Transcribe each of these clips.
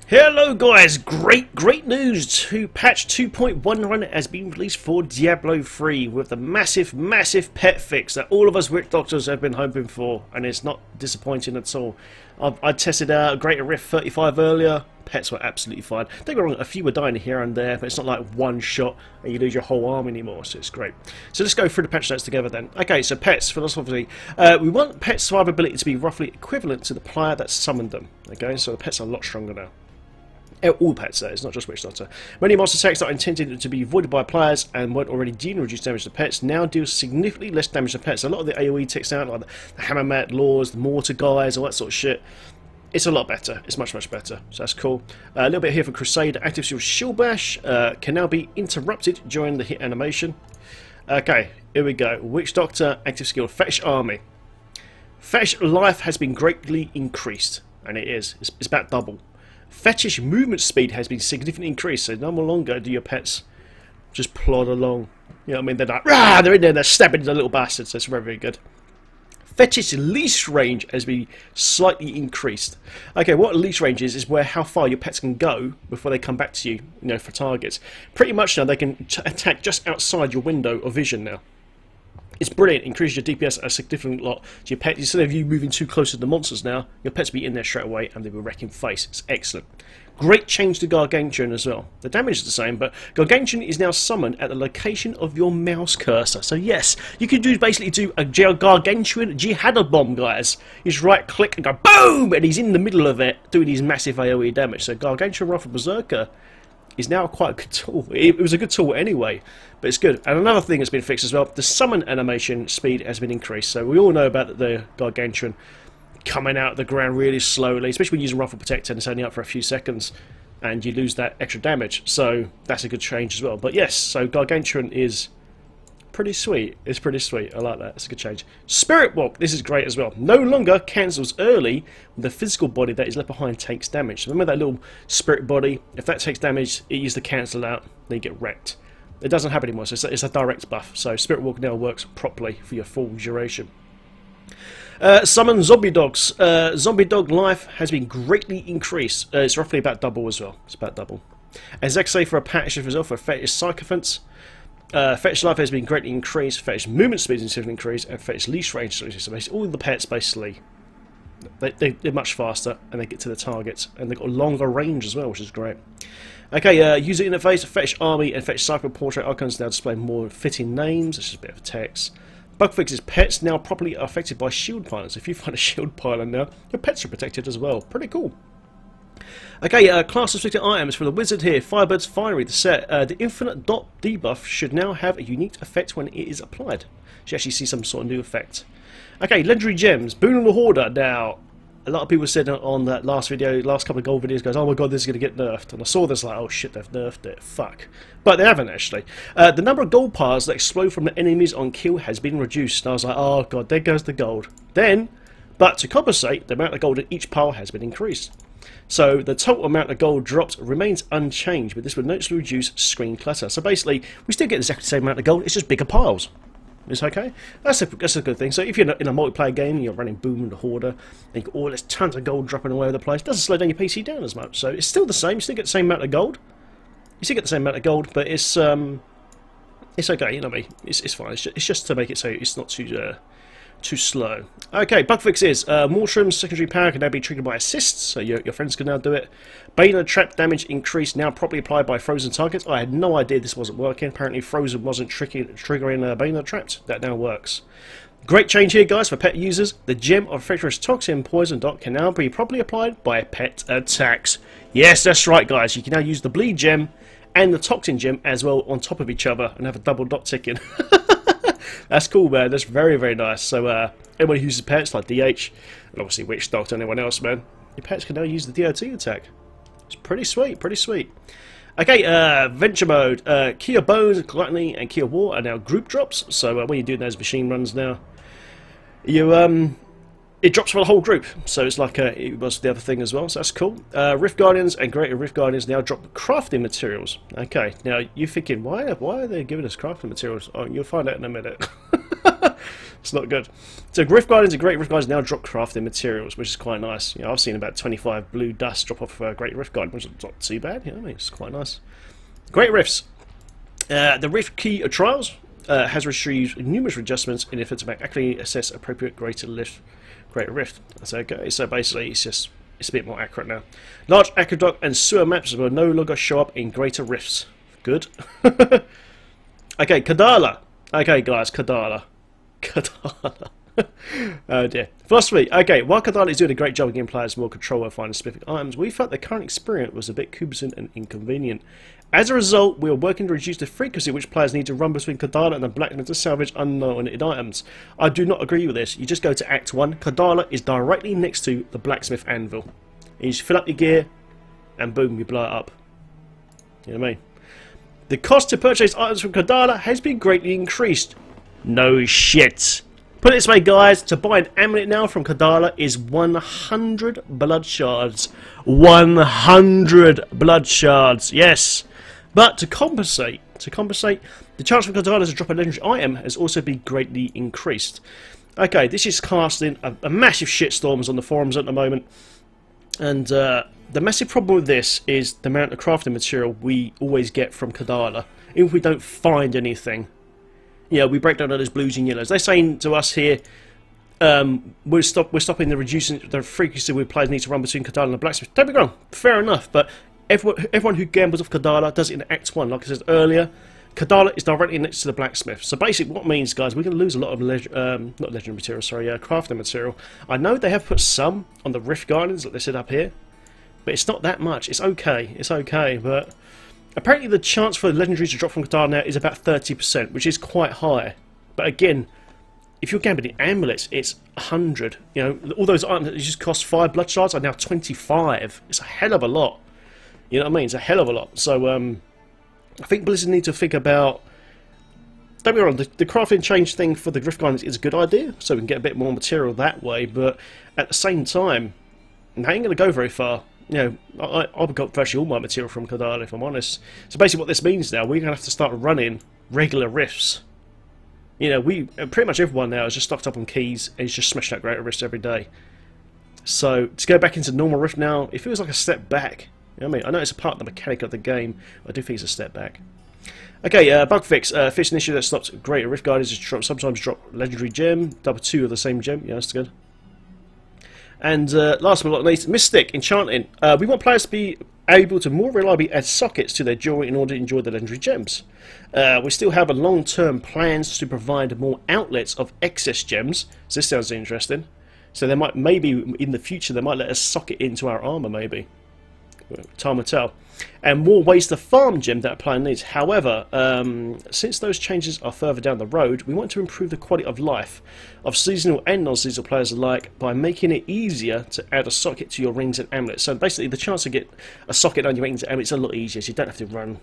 Hello guys, great news! Patch 2.1 run has been released for Diablo 3 with the massive pet fix that all of us witch doctors have been hoping for, and it's not disappointing at all. I tested out Greater Rift 35 earlier, pets were absolutely fine. Don't get me wrong, a few were dying here and there, but it's not like one shot and you lose your whole arm anymore, so it's great. So let's go through the patch notes together then. Okay, so pets, philosophically, we want pet survivability to be roughly equivalent to the player that summoned them. Okay, so the pets are a lot stronger now. All pets, though, it's not just Witch Doctor. Many monster attacks that are intended to be avoided by players and weren't already dealing reduced damage to pets now deal significantly less damage to pets. A lot of the AoE ticks out, like the hammer mat laws, the mortar guys, all that sort of shit. It's a lot better. It's much better. So that's cool. A little bit here for Crusade. Active Shield Bash can now be interrupted during the hit animation. Okay, here we go. Witch Doctor, active skill, Fetish Army. Fetish life has been greatly increased, and it is. It's about double. Fetish movement speed has been significantly increased, so no longer do your pets just plod along. You know what I mean? They're like, rah! They're in there, they're stabbing the little bastards. That's very good. Fetish leash range has been slightly increased. Okay, what leash range is where how far your pets can go before they come back to you, for targets. Pretty much now they can attack just outside your window of vision now. It's brilliant. Increases your DPS a significant lot to your pet. Instead of you moving too close to the monsters now, your pets will be in there straight away and they will wreck in face. It's excellent. Great change to Gargantuan as well. The damage is the same, but Gargantuan is now summoned at the location of your mouse cursor. So yes, you can basically do a Gargantuan jihad bomb, guys. You just right click and go boom, and he's in the middle of it doing his massive AoE damage. So Gargantuan Wrath of Berserker is now quite a good tool. It was a good tool anyway, but it's good. And another thing that's been fixed as well, the summon animation speed has been increased. So we all know about the Gargantuan coming out of the ground really slowly, especially when using Ruffle Protector and it's only up for a few seconds and you lose that extra damage. So that's a good change as well. But yes, so Gargantuan is pretty sweet. It's pretty sweet. I like that. It's a good change. Spirit Walk. This is great as well. No longer cancels early when the physical body that is left behind takes damage. So remember that little spirit body? If that takes damage, it used to cancel out. Then you get wrecked. It doesn't happen anymore. So it's a direct buff. So Spirit Walk now works properly for your full duration. Summon Zombie Dogs. Zombie Dog life has been greatly increased. It's roughly about double as well. It's about double. As Zach say for a patch as well for Fetish Sycophants. Fetish life has been greatly increased, Fetish movement speed has been increased, and Fetish leash range has increased. So basically all the pets basically, they're much faster and they get to the targets, and they've got a longer range as well, which is great. Okay, user interface, Fetish Army and Fetish Cycle Portrait icons now display more fitting names. It's just a bit of text. Bug fixes, pets now properly affected by shield pylons. If you find a shield pylon now, your pets are protected as well. Pretty cool. Okay, class restricted items for the wizard here. Firebird's Fiery, the set. The infinite dot debuff should now have a unique effect when it is applied. You actually see some sort of new effect. Okay, legendary gems. Boon of the Hoarder. Now, a lot of people said on that last video, last couple of gold videos, goes, oh my god, this is going to get nerfed. And I saw this like, oh shit, they've nerfed it. Fuck. But they haven't actually. The number of gold piles that explode from the enemies on kill has been reduced. And I was like, oh god, there goes the gold. But to compensate, the amount of gold in each pile has been increased. So the total amount of gold dropped remains unchanged, but this would noticeably reduce screen clutter. So basically, we still get exactly the same amount of gold, it's just bigger piles. It's okay? That's a good thing. So if you're in a multiplayer game and you're running Boom and the Hoarder, and you've got all this tons of gold dropping all over the place, it doesn't slow down your PC down as much. So it's still the same, you still get the same amount of gold. You still get the same amount of gold, but it's okay, you know what I mean? It's fine, it's just to make it so it's not too slow. Okay, bug fixes. Morshroom's secondary power can now be triggered by assists, so your friends can now do it. Bane trap damage increased, now properly applied by frozen targets. I had no idea this wasn't working. Apparently frozen wasn't triggering Bane trapped. That now works. Great change here, guys, for pet users. The gem of Treacherous Toxin Poison Dot can now be properly applied by pet attacks. Yes, that's right, guys. You can now use the Bleed gem and the Toxin gem as well on top of each other and have a double dot ticking. That's cool, man. That's very nice. So everyone who uses pets like DH and obviously Witch Doctor and anyone else, man, your pets can now use the DOT attack. It's pretty sweet, Okay, Venture Mode. Key of Bones, Gluttony and Key of War are now group drops. So when you're doing those machine runs now, you it drops for the whole group. So it's like it was the other thing as well. So that's cool. Rift Guardians and Greater Rift Guardians now drop crafting materials. Okay, now you're thinking, why are they giving us crafting materials? Oh, you'll find out in a minute. It's not good. So Rift Guardians and Great Rift Guardians now drop crafting materials, which is quite nice. You know, I've seen about 25 blue dust drop off Great Rift Guardian, which is not too bad. You know what I mean? It's quite nice. Great Rifts. The Rift Key of Trials has received numerous adjustments in effort to accurately assess appropriate Greater Rift. So okay, so basically it's a bit more accurate now. Large aqueduct and sewer maps will no longer show up in Greater Rifts. Good. Okay, Kadala. Okay, guys, Kadala. Kadala. Oh dear. Philosophy. Okay, while Kadala is doing a great job of giving players more control over finding specific items, we felt the current experience was a bit cumbersome and inconvenient. As a result, we are working to reduce the frequency which players need to run between Kadala and the blacksmith to salvage unwanted items. I do not agree with this. You just go to Act 1. Kadala is directly next to the blacksmith anvil. You just fill up your gear, and boom, you blow it up. You know what I mean? The cost to purchase items from Kadala has been greatly increased. No shit. Put it this way, guys, to buy an amulet now from Kadala is 100 blood shards. 100 blood shards, yes. But to compensate, the chance for Kadala to drop a legendary item has also been greatly increased. Okay, this is casting a massive shitstorms on the forums at the moment. And the massive problem with this is the amount of crafting material we always get from Kadala. Even if we don't find anything. Yeah, we break down those blues and yellows. They're saying to us here, we're stopping reducing the frequency where players need to run between Kadala and the blacksmith. Don't be wrong, fair enough, but everyone who gambles off Kadala does it in Act 1. Like I said earlier, Kadala is directly next to the blacksmith. So basically what it means, guys, we're going to lose a lot of not legendary material, sorry, crafting material. I know they have put some on the Rift Guardians, like they said up here, but it's not that much. It's okay, but apparently the chance for the legendaries to drop from Kadala now is about 30%, which is quite high. But again, if you're gambling amulets, it's 100. You know, all those items that just cost 5 blood shards are now 25. It's a hell of a lot. You know what I mean? It's a hell of a lot. So I think Blizzard need to think about. Don't be wrong, the crafting change thing for the Rift Guardians is a good idea, so we can get a bit more material that way. But at the same time, they ain't going to go very far. You know, I've got virtually all my material from Kadala, if I'm honest. So basically what this means now, we're going to have to start running regular rifts. You know, pretty much everyone now is just stocked up on keys and is just smashing out greater rifts every day. So to go back into normal rift now, it feels like a step back. You know what I mean? I know it's a part of the mechanic of the game, but I do think it's a step back. Okay, bug fix. Fixed an issue that stops greater rift guardians to sometimes drop legendary gem, double 2 of the same gem. Yeah, that's good. And last but not least, Mystic Enchanting. We want players to be able to more reliably add sockets to their jewelry in order to enjoy the legendary gems. We still have a long-term plans to provide more outlets of excess gems. So this sounds interesting. So they might, maybe in the future, they might let us socket into our armor, maybe. Time will tell. And more ways to farm gem that a player needs. However, since those changes are further down the road, we want to improve the quality of life of seasonal and non-seasonal players alike by making it easier to add a socket to your rings and amulets. So basically, the chance to get a socket on your rings and amulets is a lot easier. So you don't have to run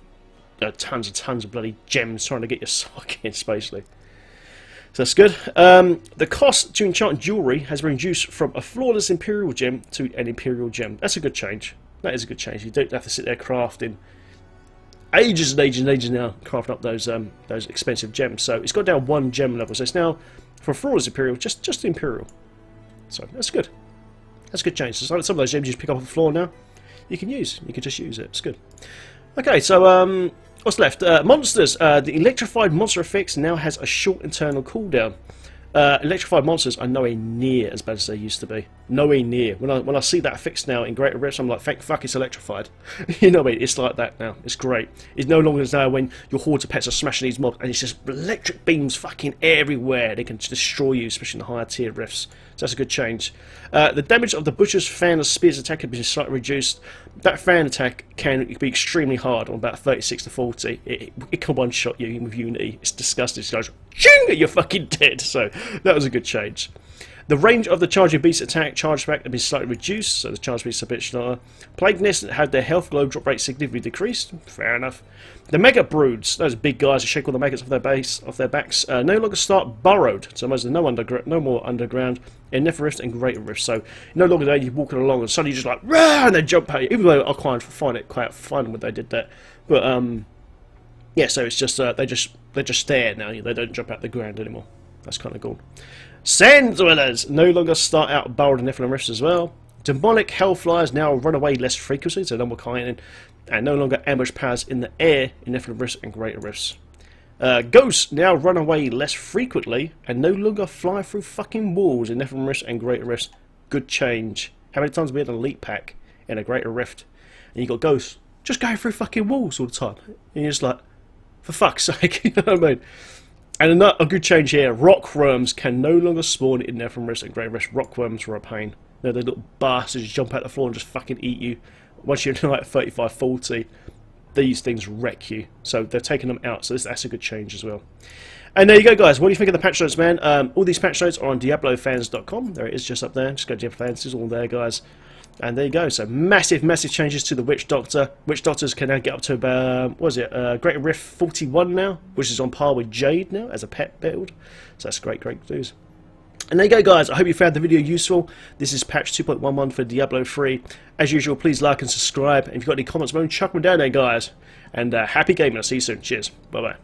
tons and tons of bloody gems trying to get your sockets, basically. So that's good. The cost to enchant jewellery has been reduced from a flawless Imperial gem to an Imperial gem. That's a good change. That is a good change. You don't have to sit there crafting ages and ages and ages now, crafting up those expensive gems. So it's got down 1 gem level. So it's now, for a flawless Imperial, just Imperial. So that's good. That's a good change. So some of those gems you just pick up off the floor now, you can use. You can just use it. It's good. Okay, so what's left? Monsters. The electrified monster effects now has a short internal cooldown. Electrified monsters are nowhere near as bad as they used to be. Nowhere near. When I see that fixed now in Greater Rifts, I'm like, thank fuck it's electrified. You know what I mean? It's like that now. It's great. It's no longer now when your hordes of pets are smashing these mobs and it's just electric beams fucking everywhere. They can destroy you, especially in the higher tier rifts. So that's a good change. The damage of the Butcher's fan of Spear's attack has been slightly reduced. That fan attack can be extremely hard on about 36 to 40. It can one-shot you with Unity. It's disgusting. It goes, ching, you're fucking dead. So that was a good change. The range of the Charging Beast attack charge back has been slightly reduced, so the Charge Beast are a bit slower. Plague Nest had their health glow drop rate significantly decreased. Fair enough. The Mega Broods, those big guys that shake all the maggots off their backs, no longer start burrowed, so there's no more underground in Nether Rift and Greater Rift. So no longer there, you're walking along and suddenly you're just like, rah, and they jump at you. Even though I quite find it quite fun when they did that, but yeah, so it's just they're just there now. They don't jump out the ground anymore. That's kind of cool. Sand Dwellers no longer start out barreled in Nephilim Rifts as well. Demonic Hellflyers now run away less frequently, so no more kiting, and no longer ambush powers in the air in Nephilim Rifts and Greater Rifts. Ghosts now run away less frequently and no longer fly through fucking walls in Nephilim Rifts and Greater Rifts. Good change. How many times have we had an elite pack in a Greater Rift and you got ghosts just going through fucking walls all the time? And you're just like, for fuck's sake, you know what I mean? And a good change here, rock worms can no longer spawn in Nephilim Rifts and Greater Rifts. Rock worms were a pain. They're the little bastards jump out the floor and just fucking eat you. Once you're like 35, 40, these things wreck you. So they're taking them out, so that's a good change as well. And there you go, guys. What do you think of the patch notes, man? All these patch notes are on DiabloFans.com. There it is, just up there. Just go to Diablo Fans. It's all there, guys. And there you go. So massive, massive changes to the Witch Doctor. Witch Doctors can now get up to about, what is it, Greater Rift 41 now, which is on par with Jade now as a pet build. So that's great, great news. And there you go, guys. I hope you found the video useful. This is patch 2.11 for Diablo 3. As usual, please like and subscribe. And if you've got any comments, chuck them down there, guys. And happy gaming. I'll see you soon. Cheers. Bye-bye.